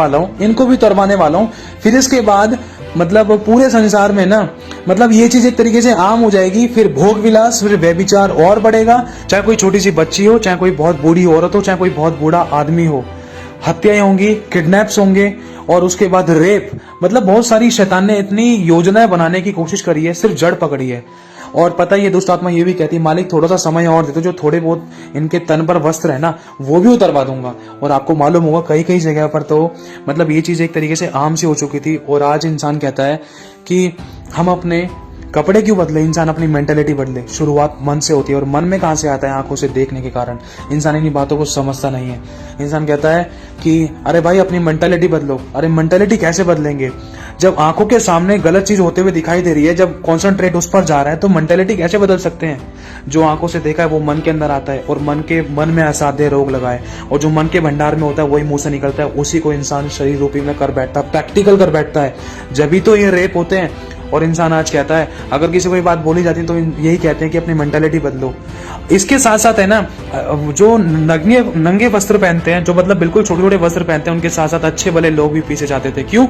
वाला हूँ। फिर इसके बाद मतलब पूरे संसार में ना, मतलब ये चीज एक तरीके से आम हो जाएगी। फिर भोग विलास, फिर व्यभिचार और बढ़ेगा। चाहे कोई छोटी सी बच्ची हो, चाहे कोई बहुत बूढ़ी औरत हो, चाहे कोई बहुत बूढ़ा आदमी हो, हत्याएं होंगी, किडनैप्स होंगे, और उसके बाद रेप। मतलब बहुत सारी शैतान ने इतनी योजनाएं बनाने की कोशिश करी है, सिर्फ जड़ पकड़ी है। और पता है, ये दुष्ट आत्मा ये भी कहती है, मालिक थोड़ा सा समय और दे दो, जो थोड़े बहुत इनके तन पर वस्त्र है ना, वो भी उतरवा दूंगा। और आपको मालूम होगा कई कई जगह पर तो मतलब ये चीज एक तरीके से आम सी हो चुकी थी। और आज इंसान कहता है कि हम अपने कपड़े क्यों बदले, इंसान अपनी मेंटेलिटी बदले। शुरुआत मन से होती है, और मन में कहां से आता है? आंखों से देखने के कारण। इंसान इन्हीं बातों को समझता नहीं है। इंसान कहता है कि अरे भाई अपनी मेंटेलिटी बदलो। अरे मेंटेलिटी कैसे बदलेंगे? जब आंखों के सामने गलत चीज होते हुए दिखाई दे रही है, जब कॉन्सेंट्रेट उस पर जा रहा है, तो मेंटेलिटी कैसे बदल सकते हैं? जो आंखों से देखा है वो मन के अंदर आता है, और मन में असाध्य रोग लगाए, और जो मन के भंडार में होता है वही मुंह से निकलता है, उसी को इंसान शरीर रूपी में कर बैठता है, प्रैक्टिकल कर बैठता है। जब भी तो ये रेप होते हैं। और इंसान आज कहता है, अगर किसी को ये बात बोली जाती है तो यही कहते हैं कि अपनी मेंटालिटी बदलो। इसके साथ साथ है ना, जो नंगे वस्त्र पहनते हैं, जो मतलब बिल्कुल छोटे छोटे वस्त्र पहनते हैं, उनके साथ साथ अच्छे भले लोग भी पीछे जाते थे। क्यों?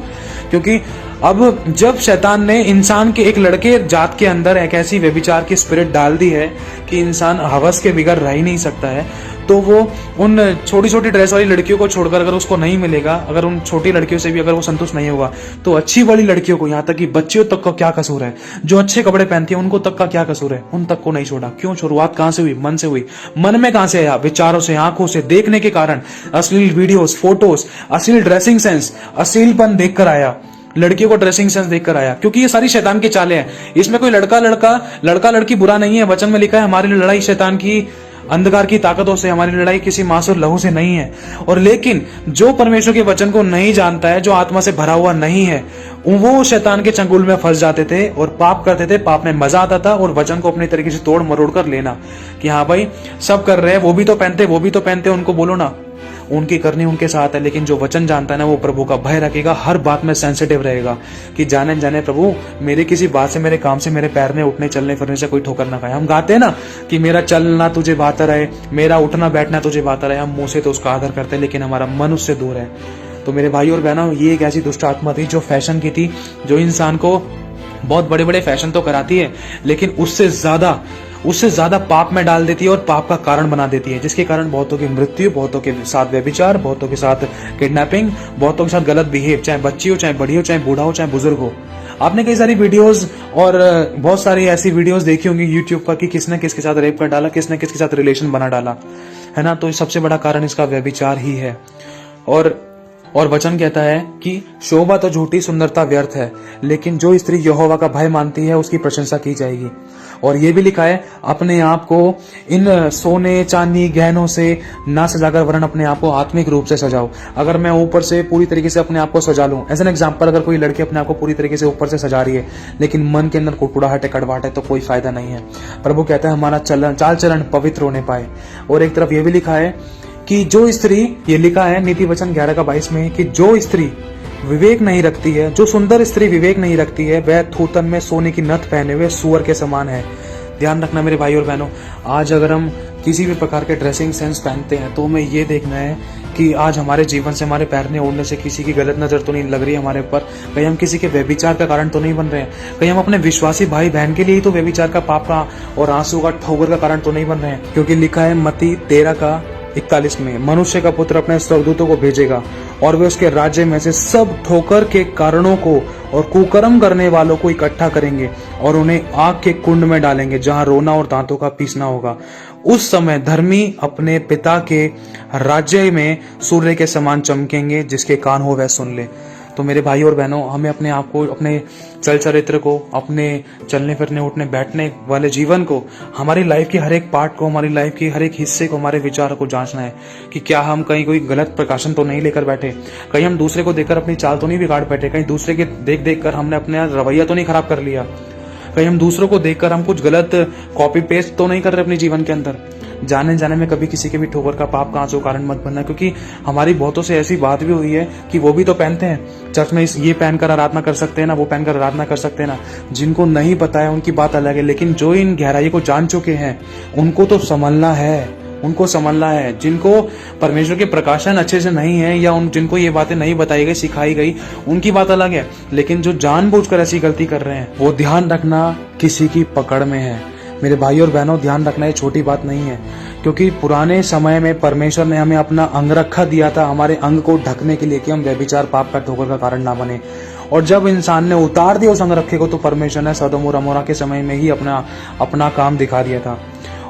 क्योंकि अब जब शैतान ने इंसान के एक लड़के जात के अंदर एक ऐसी व्यभिचार की स्पिरिट डाल दी है कि इंसान हवस के बिगड़ रह ही नहीं सकता है, तो वो उन छोटी छोटी ड्रेस वाली लड़कियों को छोड़कर अगर उसको नहीं मिलेगा, अगर उन छोटी लड़कियों से भी अगर वो संतुष्ट नहीं होगा, तो अच्छी वाली लड़कियों को, यहाँ तक कि बच्चियों तक का क्या कसूर है, जो अच्छे कपड़े पहनती है उनको तक का क्या कसूर है, उन तक को नहीं छोड़ा। क्यों? शुरुआत कहां से हुई? मन से हुई। मन में कहां से आया? विचारों से, आंखों से देखने के कारण। अश्लील वीडियोस, फोटोज, अश्लील ड्रेसिंग सेंस, अश्लीलपन देखकर आया, लड़कियों को ड्रेसिंग सेंस देखकर आया। क्योंकि ये सारी शैतान की चालें हैं। इसमें कोई लड़का लड़की बुरा नहीं है। वचन में लिखा है, हमारी लड़ाई शैतान की अंधकार की ताकतों से, हमारी लड़ाई किसी मांस और लहू से नहीं है। और लेकिन जो परमेश्वर के वचन को नहीं जानता है, जो आत्मा से भरा हुआ नहीं है, वो शैतान के चंगुल में फंस जाते थे और पाप करते थे। पाप में मजा आता था, और वचन को अपने तरीके से तोड़ मरोड़ कर लेना कि हाँ भाई सब कर रहे हैं, वो भी तो पहनते, उनको बोलो ना, उनकी करनी उनके साथ है। लेकिन जो वचन जानता है ना, वो प्रभु का भय रखेगा, हर बात में सेंसिटिव रहेगा कि जाने प्रभु मेरी किसी बात से, मेरे काम से, मेरे पैर में उठने चलने फिरने से कोई ठोकर ना खाए। हम गाते हैं ना कि मेरा चलना तुझे भाता रहे, मेरा उठना बैठना तुझे भाता रहे। हम मुंह से तो उसका आदर करते हैं, लेकिन हमारा मन उससे दूर है। तो मेरे भाई और बहनों, ये एक ऐसी दुष्ट आत्मा थी जो फैशन की थी, जो इंसान को बहुत बड़े बड़े फैशन तो कराती है, लेकिन उससे ज्यादा उससे ज्यादा पाप में डाल देती है और पाप का कारण बना देती है, जिसके कारण बहुतों की मृत्यु, बहुतों के साथ व्यभिचार, बहुतों के साथ किडनैपिंग, बहुतों के साथ गलत बिहेव, चाहे बच्ची हो, चाहे बड़ी हो, चाहे बूढ़ा हो, चाहे बुजुर्ग हो। आपने कई सारी वीडियोस और बहुत सारी ऐसी वीडियोस देखी होंगी यूट्यूब पर कि किसने किसके साथ रेप कर डाला, किसने किसके साथ रिलेशन बना डाला, है ना। तो सबसे बड़ा कारण इसका व्यभिचार ही है। और वचन कहता है कि शोभा तो झूठी, सुंदरता व्यर्थ है, लेकिन जो स्त्री यहोवा का भय मानती है उसकी प्रशंसा की जाएगी। और ये भी लिखा है, अपने आप को इन सोने चांदी गहनों से ना सजाकर वरन अपने आप को आत्मिक रूप से सजाओ। अगर मैं ऊपर से पूरी तरीके से अपने आप को सजा लूं, एज एन एग्जाम्पल, अगर कोई लड़की अपने आप को पूरी तरीके से ऊपर से सजा रही है लेकिन मन के अंदर कुड़कुड़ाहट है, कड़वाहट है, तो कोई फायदा नहीं है। प्रभु कहता है हमारा चाल चलन पवित्र होने पाए। और एक तरफ ये भी लिखा है कि जो स्त्री, ये लिखा है नीति वचन 11:22 में, कि जो स्त्री विवेक नहीं रखती है, जो सुंदर स्त्री विवेक नहीं रखती है, वह थूथन में सोने की नथ पहने हुए सूअर के समान है। ध्यान रखना मेरे भाई और बहनों, आज अगर हम किसी भी प्रकार के ड्रेसिंग सेंस पहनते हैं तो हमें ये देखना है कि आज हमारे जीवन से, हमारे पैरने ओढ़ने से किसी की गलत नजर तो नहीं लग रही है हमारे ऊपर, कहीं हम किसी के व्यभिचार का कारण तो नहीं बन रहे हैं, कहीं हम अपने विश्वासी भाई बहन के लिए ही तो व्यभिचार का, पाप का और आंसू का, ठोकर का कारण तो नहीं बन रहे हैं। क्योंकि लिखा है मत्ती 13:41 में, मनुष्य का पुत्र अपने स्वर्गदूतों को भेजेगा और वे उसके राज्य में से सब ठोकर के कारणों को और कुकर्म करने वालों को इकट्ठा करेंगे और उन्हें आग के कुंड में डालेंगे जहां रोना और दांतों का पीसना होगा। उस समय धर्मी अपने पिता के राज्य में सूर्य के समान चमकेंगे, जिसके कान हो वह सुन ले। तो मेरे भाई और बहनों, हमें अपने आप को, अपने चल चरित्र को, अपने चलने फिरने उठने बैठने वाले जीवन को, हमारी लाइफ के हर एक पार्ट को, हमारी लाइफ के हर एक हिस्से को, हमारे विचार को जांचना है कि क्या हम कहीं कोई गलत प्रकाशन तो नहीं लेकर बैठे, कहीं हम दूसरे को देखकर अपनी चाल तो नहीं बिगाड़ बैठे, कहीं दूसरे के देख देख कर हमने अपना रवैया तो नहीं खराब कर लिया, कहीं हम दूसरों को देखकर हम कुछ गलत कॉपी पेस्ट तो नहीं कर रहे अपने जीवन के अंदर। जाने जाने में कभी किसी के भी ठोकर का, पाप का आंसू कारण मत बनना, क्योंकि हमारी बहुतों से ऐसी बात भी हुई है कि वो भी तो पहनते हैं चर्च में, ये पहनकर आराधना कर सकते हैं ना, वो पहनकर आराधना कर सकते हैं ना। जिनको नहीं पता है उनकी बात अलग है, लेकिन जो इन गहराई को जान चुके हैं उनको तो संभलना है, उनको संभलना है। जिनको परमेश्वर के प्रकाशन अच्छे से नहीं है, या जिनको ये बातें नहीं बताई गई, सिखाई गई, उनकी बात अलग है, लेकिन जो जानबूझकर ऐसी गलती कर रहे हैं, वो ध्यान रखना किसी की पकड़ में है। मेरे भाई और बहनों, ध्यान रखना ये छोटी बात नहीं है, क्योंकि पुराने समय में परमेश्वर ने हमें अपना अंगरखा दिया था हमारे अंग को ढकने के लिए, कि हम व्यभिचार, पाप का, ठोकर का कारण ना बने। और जब इंसान ने उतार दिया उस अंगरखे को, तो परमेश्वर ने सदोम और अमोरा के समय में ही अपना काम दिखा दिया था।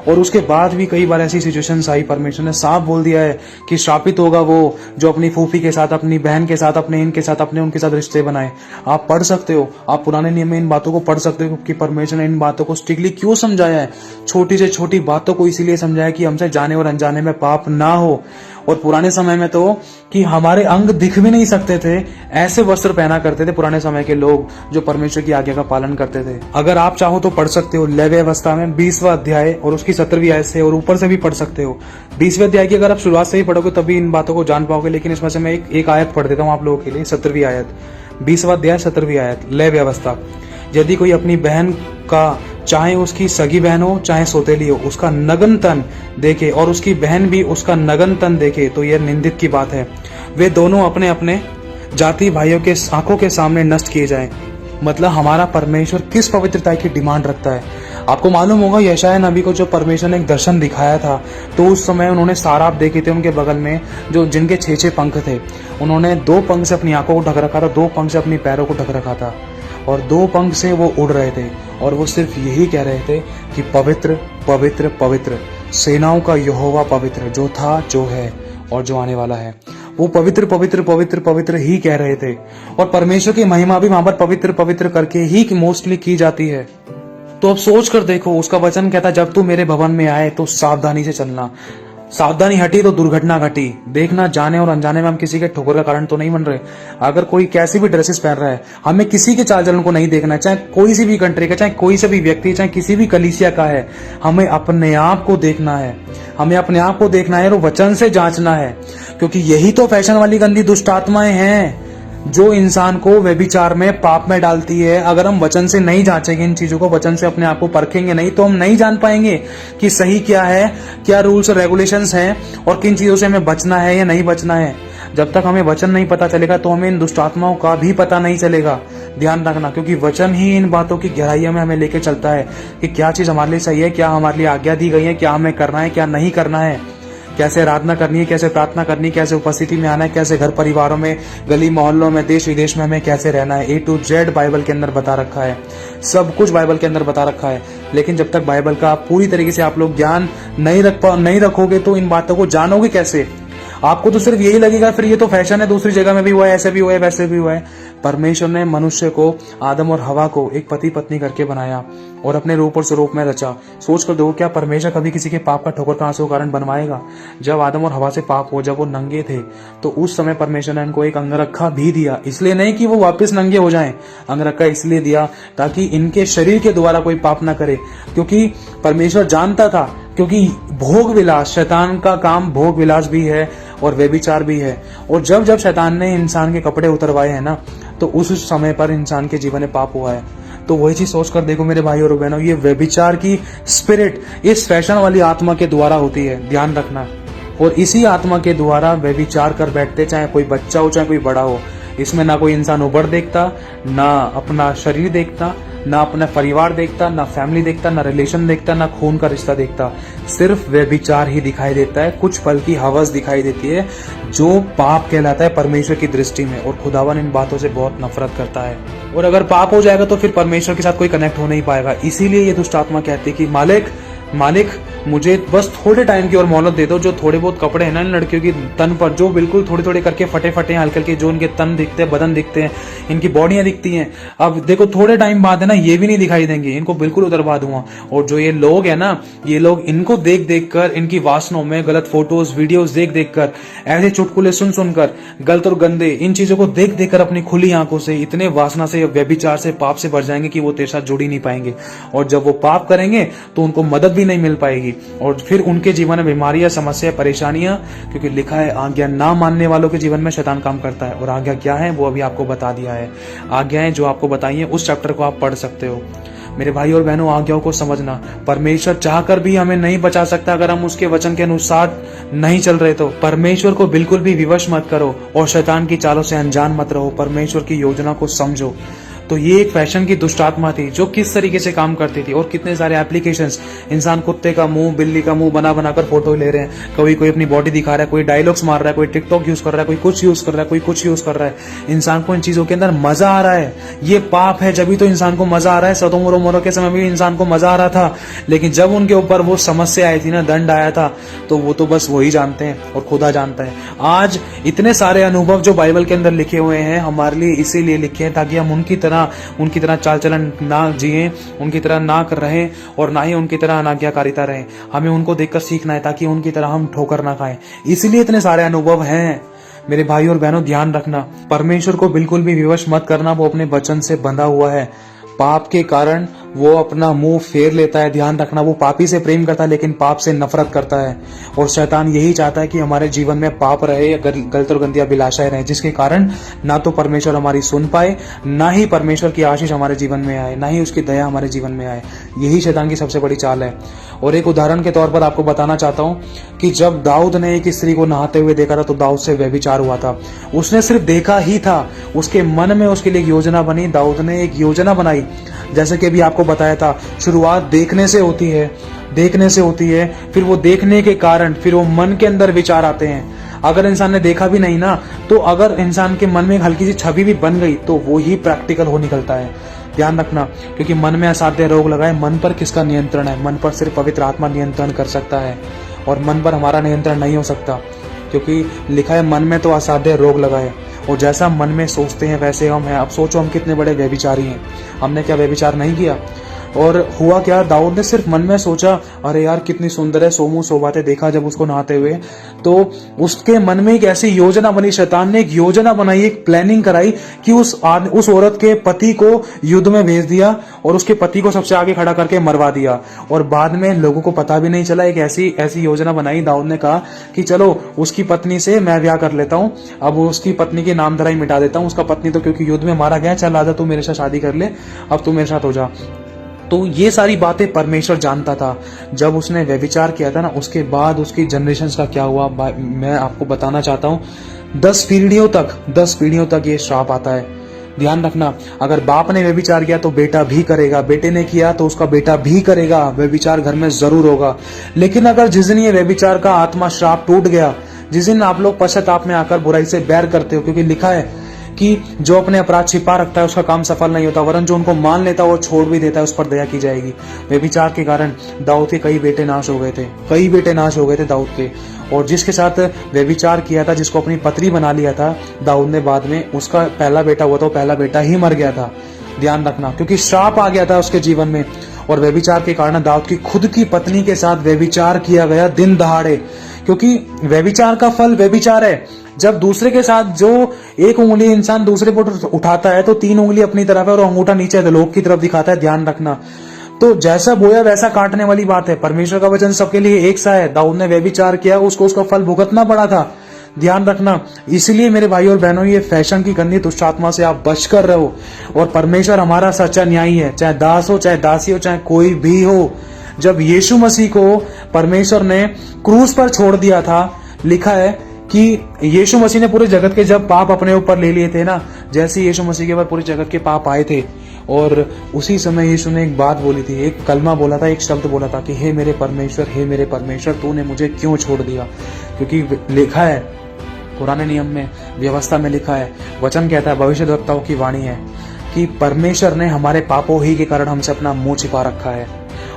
और उसके बाद भी कई बार ऐसी सिचुएशंस आई, परमेश्वर ने साफ बोल दिया है कि श्रापित होगा वो जो अपनी फूफी के साथ, अपनी बहन के साथ, अपने इनके साथ, अपने उनके साथ रिश्ते बनाए। आप पढ़ सकते हो, आप पुराने नियम में इन बातों को पढ़ सकते हो कि परमेश्वर ने इन बातों को स्ट्रिक्टली क्यों समझाया है। छोटी से छोटी बातों को इसीलिए समझाया कि हमसे जाने और अनजाने में पाप ना हो। और पुराने समय में तो कि हमारे अंग दिख भी नहीं सकते थे, ऐसे वस्त्र पहना करते थे पुराने समय के लोग जो परमेश्वर की आज्ञा का पालन करते थे। अगर आप चाहो तो पढ़ सकते हो लेवी अवस्था में 20वां अध्याय और उसकी 17वीं आयत से, और ऊपर से भी पढ़ सकते हो। 20वें अध्याय की अगर आप शुरुआत से ही पढ़ोगे तभी इन बातों को जान पाओगे, लेकिन इसमें से मैं एक आयत पढ़ देता हूँ आप लोगों के लिए, 17वीं आयत, 20वां अध्याय 17वीं आयत, लेवी अवस्था। यदि कोई अपनी बहन का, चाहे उसकी सगी बहन हो चाहे सौतेली हो, उसका नग्न तन देखे और उसकी बहन भी उसका नग्न तन देखे, तो यह निंदित की बात है। वे दोनों अपने अपने जाति भाइयों के आंखों के सामने नष्ट किए जाएं। मतलब हमारा परमेश्वर किस पवित्रता की डिमांड रखता है। आपको मालूम होगा यशायाह नबी को जो परमेश्वर ने एक दर्शन दिखाया था, तो उस समय उन्होंने साराप देखे थे उनके बगल में, जो जिनके 6 पंख थे। उन्होंने 2 पंख से अपनी आंखों को ढक रखा था, 2 पंख से अपनी पैरों को ढक रखा था, और 2 पंख से वो उड़ रहे थे, और वो सिर्फ यही कह रहे थे कि पवित्र पवित्र पवित्र, सेनाओं का यहोवा पवित्र, जो था, जो है और जो आने वाला है। वो पवित्र पवित्र पवित्र पवित्र ही कह रहे थे, और परमेश्वर की महिमा भी वहां पर पवित्र पवित्र करके ही मोस्टली की जाती है। तो अब सोच कर देखो, उसका वचन कहता, जब तू मेरे भवन में आए तो सावधानी से चलना। सावधानी हटी तो दुर्घटना घटी। देखना, जाने और अनजाने में हम किसी के ठोकर का कारण तो नहीं बन रहे। अगर कोई कैसी भी ड्रेसेस पहन रहा है, हमें किसी के चाल चलन को नहीं देखना है, चाहे कोई सी भी कंट्री का, चाहे कोई सा भी व्यक्ति, चाहे किसी भी कलीसिया का है। हमें अपने आप को देखना है, हमें अपने आप को देखना है और वचन से जांचना है, क्योंकि यही तो फैशन वाली गंदी दुष्ट आत्माएं हैं जो इंसान को व्यभिचार में, पाप में डालती है। अगर हम वचन से नहीं जांचेंगे इन चीजों को, वचन से अपने आप को परखेंगे नहीं, तो हम नहीं जान पाएंगे कि सही क्या है, क्या रूल्स और रेगुलेशंस हैं, और किन चीजों से हमें बचना है या नहीं बचना है। जब तक हमें वचन नहीं पता चलेगा तो हमें इन दुष्ट आत्माओं का भी पता नहीं चलेगा ध्यान रखना, क्योंकि वचन ही इन बातों की गहराइयों में हमें लेके चलता है कि क्या चीज हमारे लिए सही है, क्या हमारे लिए आज्ञा दी गई है, क्या हमें करना है, क्या नहीं करना है, कैसे आराधना करनी है, कैसे प्रार्थना करनी है, कैसे उपस्थिति में आना है, कैसे घर परिवारों में, गली मोहल्लों में, देश विदेश में हमें कैसे रहना है। A to Z बाइबल के अंदर बता रखा है, सब कुछ बाइबल के अंदर बता रखा है। लेकिन जब तक बाइबल का पूरी तरीके से आप लोग ज्ञान नहीं रखोगे तो इन बातों को जानोगे कैसे? आपको तो सिर्फ यही लगेगा फिर ये तो फैशन है, दूसरी जगह में भी हुआ है, ऐसे भी हुआ है, वैसे भी हुआ है। परमेश्वर ने मनुष्य को, आदम और हवा को एक पति पत्नी करके बनाया और अपने रूप और स्वरूप में रचा। सोच कर देखो, क्या परमेश्वर कभी किसी के पाप का ठोकर का आंसू कारण बनवाएगा? जब आदम और हवा से पाप हो, जब वो नंगे थे, तो उस समय परमेश्वर ने उनको एक अंगरखा भी दिया, इसलिए नहीं कि वो वापस नंगे हो जाएं। अंगरखा इसलिए दिया ताकि इनके शरीर के द्वारा कोई पाप ना करे, क्योंकि परमेश्वर जानता था, क्योंकि भोग विलास, शैतान का काम भोग विलास भी है और व्यभिचार भी है। और जब जब शैतान ने इंसान के कपड़े उतरवाए हैं ना, तो उस समय पर इंसान के जीवन में पाप हुआ है। तो वही चीज सोच कर देखो मेरे भाई और बहनों, ये व्यभिचार की स्पिरिट इस फैशन वाली आत्मा के द्वारा होती है, ध्यान रखना। और इसी आत्मा के द्वारा व्यभिचार कर बैठते, चाहे कोई बच्चा हो चाहे कोई बड़ा हो। इसमें ना कोई इंसान उबर देखता, ना अपना शरीर देखता, ना अपना परिवार देखता, ना फैमिली देखता, ना रिलेशन देखता, ना खून का रिश्ता देखता। सिर्फ व्यभिचार ही दिखाई देता है, कुछ पल की हवस दिखाई देती है, जो पाप कहलाता है परमेश्वर की दृष्टि में। और खुदावन इन बातों से बहुत नफरत करता है। और अगर पाप हो जाएगा तो फिर परमेश्वर के साथ कोई कनेक्ट हो नहीं पाएगा। इसीलिए ये दुष्ट आत्मा कहती है कि मालिक मुझे बस थोड़े टाइम की और मोहलत दे दो। जो थोड़े बहुत कपड़े हैं ना इन लड़कियों की तन पर, जो बिल्कुल थोड़े थोड़े करके फटे हैं, हल्के हल्के, जो इनके तन दिखते हैं, बदन दिखते हैं, इनकी बॉडियां दिखती हैं, अब देखो थोड़े टाइम बाद है ना ये भी नहीं दिखाई देंगे, इनको बिल्कुल उतरवा दूंगा। और जो ये लोग है ना, ये लोग इनको देख कर, इनकी वासनाओं में गलत फोटोज वीडियोज देख कर, ऐसे चुटकुले सुनकर, गलत और गंदे इन चीजों को देख कर अपनी खुली आंखों से इतने वासना से, व्यभिचार से, पाप से भर जाएंगे कि वो तेरे साथ जुड़ ही नहीं पाएंगे। और जब वो पाप करेंगे तो उनको मदद भी नहीं मिल पाएगी, और फिर उनके जीवन में बीमारियां, समस्या, परेशानियां, क्योंकि लिखा है आज्ञा ना मानने वालों के जीवन में शैतान काम करता है। और आज्ञा क्या है वो अभी आपको बता दिया है। आज्ञाएं जो आपको बताई है उस चैप्टर को आप पढ़ सकते हो। मेरे भाई और बहनों, आज्ञाओं को समझना। परमेश्वर चाहकर भी हमें नहीं बचा सकता अगर हम उसके वचन के अनुसार नहीं चल रहे तो। परमेश्वर को बिल्कुल भी विवश मत करो और शैतान की चालों से अनजान मत रहो। परमेश्वर की योजना को समझो। तो ये एक फैशन की दुष्ट आत्मा थी जो किस तरीके से काम करती थी, और कितने सारे एप्लीकेशंस, इंसान कुत्ते का मुंह, बिल्ली का मुंह बनाकर फोटो ले रहे हैं, कोई अपनी बॉडी दिखा रहा है, कोई डायलॉग्स मार रहा है, कोई टिकटॉक यूज कर रहा है, कोई कुछ यूज कर रहा है, कोई कुछ यूज कर रहा है। इंसान को इन चीजों के अंदर मजा आ रहा है। ये पाप है, जब भी तो इंसान को मजा आ रहा है। सदोम और अमोरा के समय भी इंसान को मजा आ रहा था, लेकिन जब उनके ऊपर वो समस्या आई थी ना, दंड आया था, तो वो तो बस वही जानते हैं और खुदा जानता है। आज इतने सारे अनुभव जो बाइबल के अंदर लिखे हुए हैं हमारे लिए इसीलिए लिखे हैं ताकि हम उनकी तरह चाल चलन ना जिए, उनकी तरह ना कर रहे, और ना ही उनकी तरह अनाज्ञाकारिता रहे। हमें उनको देखकर सीखना है ताकि उनकी तरह हम ठोकर ना खाएं। इसलिए इतने सारे अनुभव हैं। मेरे भाई और बहनों, ध्यान रखना, परमेश्वर को बिल्कुल भी विवश मत करना। वो अपने वचन से बंधा हुआ है। पाप के कारण वो अपना मुंह फेर लेता है। ध्यान रखना, वो पापी से प्रेम करता है लेकिन पाप से नफरत करता है। और शैतान यही चाहता है कि हमारे जीवन में पाप रहे या गलत और गंदी अभिलाषाएं रहे, जिसके कारण ना तो परमेश्वर हमारी सुन पाए, ना ही परमेश्वर की आशीष हमारे जीवन में आए, ना ही उसकी दया हमारे जीवन में आए। यही शैतान की सबसे बड़ी चाल है। और एक उदाहरण के तौर पर आपको बताना चाहता हूं कि जब दाऊद ने एक स्त्री को नहाते हुए देखा था तो दाऊद से व्यभिचार हुआ था। उसने सिर्फ देखा ही था, उसके मन में उसके लिए एक योजना बनी। दाऊद ने एक योजना बनाई, जैसे कि अभी आपको बताया था, शुरुआत देखने से होती है, फिर वो देखने के कारण फिर वो मन के अंदर विचार आते हैं। अगर इंसान ने देखा भी नहीं ना, तो अगर इंसान के मन में एक हल्की सी छवि भी बन गई तो वो ही प्रैक्टिकल हो निकलता है। ध्यान रखना, क्योंकि मन में असाध्य रोग लगाए। मन पर किसका नियंत्रण है? मन पर सिर्फ पवित्र आत्मा नियंत्रण कर सकता है, और मन पर हमारा नियंत्रण नहीं हो सकता, क्योंकि लिखा है मन में तो असाध्य रोग लगाए। और जैसा मन में सोचते हैं वैसे हम हैं। अब सोचो हम कितने बड़े व्यभिचारी हैं। हमने क्या व्यभिचार नहीं किया? और हुआ क्या, दाऊद ने सिर्फ मन में सोचा, अरे यार कितनी सुंदर है, सोमू सोबाते देखा जब उसको नहाते हुए, तो उसके मन में एक ऐसी योजना बनी। शैतान ने एक योजना बनाई, एक प्लानिंग कराई कि उस औरत के पति को युद्ध में भेज दिया और उसके पति को सबसे आगे खड़ा करके मरवा दिया। और बाद में लोगों को पता भी नहीं चला। एक ऐसी योजना बनाई, दाऊद ने कहा कि चलो उसकी पत्नी से मैं ब्याह कर लेता हूँ, अब उसकी पत्नी के नाम धराई मिटा देता हूँ। उसका पत्नी तो क्योंकि युद्ध में मारा गया, चल आजा तू मेरे साथ शादी कर ले, अब तू मेरे साथ हो जा। तो ये सारी बातें परमेश्वर जानता था। जब उसने व्यभिचार किया था ना, उसके बाद उसकी जनरेशंस का क्या हुआ मैं आपको बताना चाहता हूँ। 10 पीढ़ियों तक ये श्राप आता है। ध्यान रखना, अगर बाप ने व्यभिचार किया तो बेटा भी करेगा, बेटे ने किया तो उसका बेटा भी करेगा, व्यभिचार घर में जरूर होगा। लेकिन अगर जिस दिन ये व्यभिचार का आत्मा श्राप टूट गया, जिस दिन आप लोग पश्चाताप में आकर बुराई से बैर करते हो, क्योंकि लिखा है कि जो अपने अपराध छिपा रखता है उसका काम सफल नहीं होता, वरन जो उनको मान लेता है वो छोड़ भी देता है, उस पर दया की जाएगी। व्यभिचार के कारण दाऊद के कई बेटे नाश हो गए थे, कई बेटे नाश हो गए थे दाऊद के। और जिसके साथ व्यभिचार किया था, जिसको अपनी पत्नी बना लिया था दाऊद ने, बाद में उसका पहला बेटा हुआ था, पहला बेटा ही मर गया था। ध्यान रखना, क्योंकि श्राप आ गया था उसके जीवन में। और व्यभिचार के कारण दाऊद की खुद की पत्नी के साथ व्यभिचार किया गया दिन दहाड़े, क्योंकि व्यभिचार का फल व्यभिचार है। जब दूसरे के साथ जो एक उंगली इंसान दूसरे पर उठाता है तो 3 उंगली अपनी तरफ है और अंगूठा नीचे लोक की तरफ दिखाता है। ध्यान रखना, तो जैसा बोया वैसा काटने वाली बात है। परमेश्वर का वचन सबके लिए एक सा है। दाऊद ने व्यभिचार किया, उसको उसका फल भुगतना पड़ा था। ध्यान रखना, इसलिए मेरे भाई और बहनों, ये फैशन की गंदी दुष्ट आत्मा से आप बच कर रहो। और परमेश्वर हमारा सच्चा न्यायी है, चाहे दास हो, चाहे दासी हो, चाहे कोई भी हो। जब यीशु मसीह को परमेश्वर ने क्रूस पर छोड़ दिया था, लिखा है कि यीशु मसीह ने पूरे जगत के जब पाप अपने ऊपर ले लिए थे ना, जैसे यीशु मसीह के ऊपर पूरे जगत के पाप आए थे, और उसी समय यीशु ने एक बात बोली थी, एक कलमा बोला था, एक शब्द बोला था कि हे मेरे परमेश्वर, तूने मुझे क्यों छोड़ दिया। क्योंकि लिखा है पुराने नियम में, व्यवस्था में लिखा है, वचन कहता है, भविष्यद्वक्ताओं की वाणी है कि परमेश्वर ने हमारे पापों ही के कारण हमसे अपना मुंह छिपा रखा है,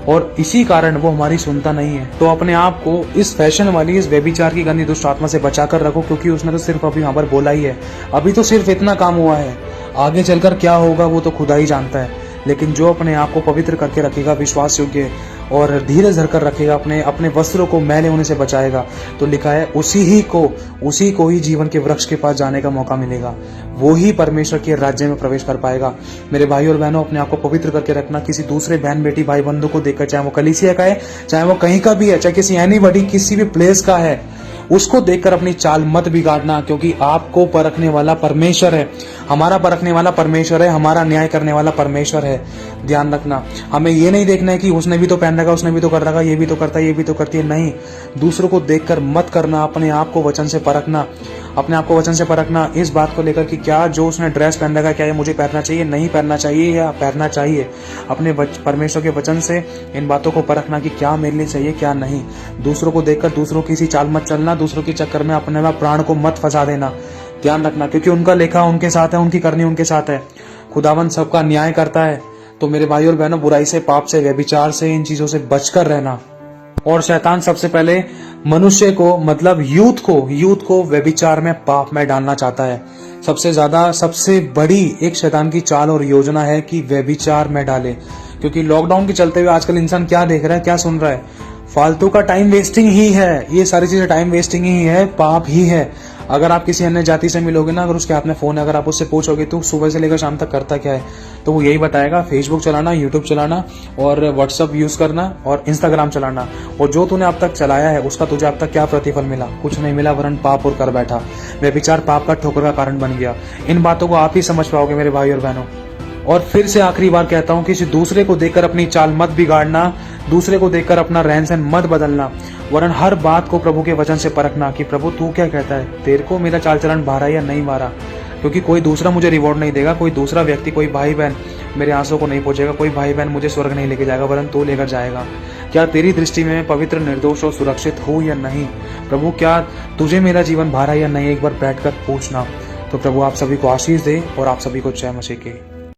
और इसी कारण वो हमारी सुनता नहीं है। तो अपने आप को इस फैशन वाली, इस व्यभिचार की गंदी दुष्ट आत्मा से बचाकर रखो, क्योंकि उसने तो सिर्फ अभी यहाँ पर बोला ही है। अभी तो सिर्फ इतना काम हुआ है, आगे चलकर क्या होगा वो तो खुदा ही जानता है। लेकिन जो अपने आप को पवित्र करके रखेगा, विश्वास योग्य और धीरज धरकर रखेगा, अपने वस्त्रों को मैले होने से बचाएगा, तो लिखा है उसी को ही जीवन के वृक्ष के पास जाने का मौका मिलेगा। वो ही परमेश्वर के राज्य में प्रवेश कर पाएगा। मेरे भाई और बहनों, अपने आप को पवित्र करके रखना। किसी दूसरे बहन बेटी भाई बंधु को देखकर, चाहे वो कलीसिया का है, चाहे वो कहीं का भी है, चाहे किसी एनीबॉडी किसी भी प्लेस का है, उसको देखकर अपनी चाल मत बिगाड़ना, क्योंकि आपको परखने वाला परमेश्वर है। हमारा परखने वाला परमेश्वर है, हमारा न्याय करने वाला परमेश्वर है। ध्यान रखना, हमें ये नहीं देखना है कि उसने भी तो पहन रखा, उसने भी तो कर रखा, ये भी तो करता है, ये भी तो करती है। नहीं, दूसरों को देखकर मत करना, अपने आप को वचन से परखना, अपने आप को वचन से परखना, इस बात को लेकर कि क्या जो उसने ड्रेस पहन रखा है, क्या ये मुझे पहनना चाहिए, नहीं पहनना चाहिए या पहनना चाहिए। अपने परमेश्वर के वचन से इन बातों को परखना कि क्या मेरे लिए चाहिए, क्या नहीं। दूसरों को देखकर दूसरों की सी चाल मत चलना, दूसरों के चक्कर में अपने प्राण को मत फंसा देना। ध्यान रखना, क्योंकि उनका लेखा उनके साथ है, उनकी करनी उनके साथ है। खुदावन सबका न्याय करता है। तो मेरे भाई और बहनों, बुराई से, पाप से, व्यभिचार से, इन चीजों से बचकर रहना। और शैतान सबसे पहले मनुष्य को, मतलब यूथ को व्यभिचार में, पाप में डालना चाहता है। सबसे बड़ी एक शैतान की चाल और योजना है कि व्यभिचार में डाले। क्योंकि लॉकडाउन के चलते हुए आजकल इंसान क्या देख रहा है, क्या सुन रहा है, फालतू का टाइम वेस्टिंग ही है। ये सारी चीजें टाइम वेस्टिंग ही है, पाप ही है। अगर आप किसी अन्य जाति से मिलोगे ना, अगर उसके हाथ में फोन है, अगर आप उससे पूछोगे तो सुबह से लेकर शाम तक करता क्या है, तो वो यही बताएगा, फेसबुक चलाना, यूट्यूब चलाना और व्हाट्सअप यूज करना और इंस्टाग्राम चलाना। और जो तूने अब तक चलाया है उसका तुझे अब तक क्या प्रतिफल मिला? कुछ नहीं मिला, वरन पाप और कर बैठा। व्यभिचार पाप का ठोकर का कारण बन गया। इन बातों को आप ही समझ पाओगे मेरे भाई और बहनों। और फिर से आखिरी बार कहता हूं, किसी दूसरे को देखकर अपनी चाल मत बिगाड़ना, दूसरे को देखकर अपना रहन सहन मत बदलना, वरन हर बात को प्रभु के वचन से परखना कि प्रभु तू क्या कहता है, तेरे को मेरा चाल चलन भारा या नहीं भारा। क्योंकि कोई दूसरा मुझे रिवॉर्ड नहीं देगा, कोई दूसरा व्यक्ति, कोई भाई बहन मेरे आंसू को नहीं पहुंचेगा, कोई भाई बहन मुझे स्वर्ग नहीं लेके जाएगा, वरन तू लेकर जाएगा। क्या तेरी दृष्टि में पवित्र, निर्दोष और सुरक्षित हूं या नहीं? प्रभु क्या तुझे मेरा जीवन भारा या नहीं? एक बार बैठकर पूछना। तो प्रभु आप सभी को आशीष दे और आप सभी को जय मसीह की।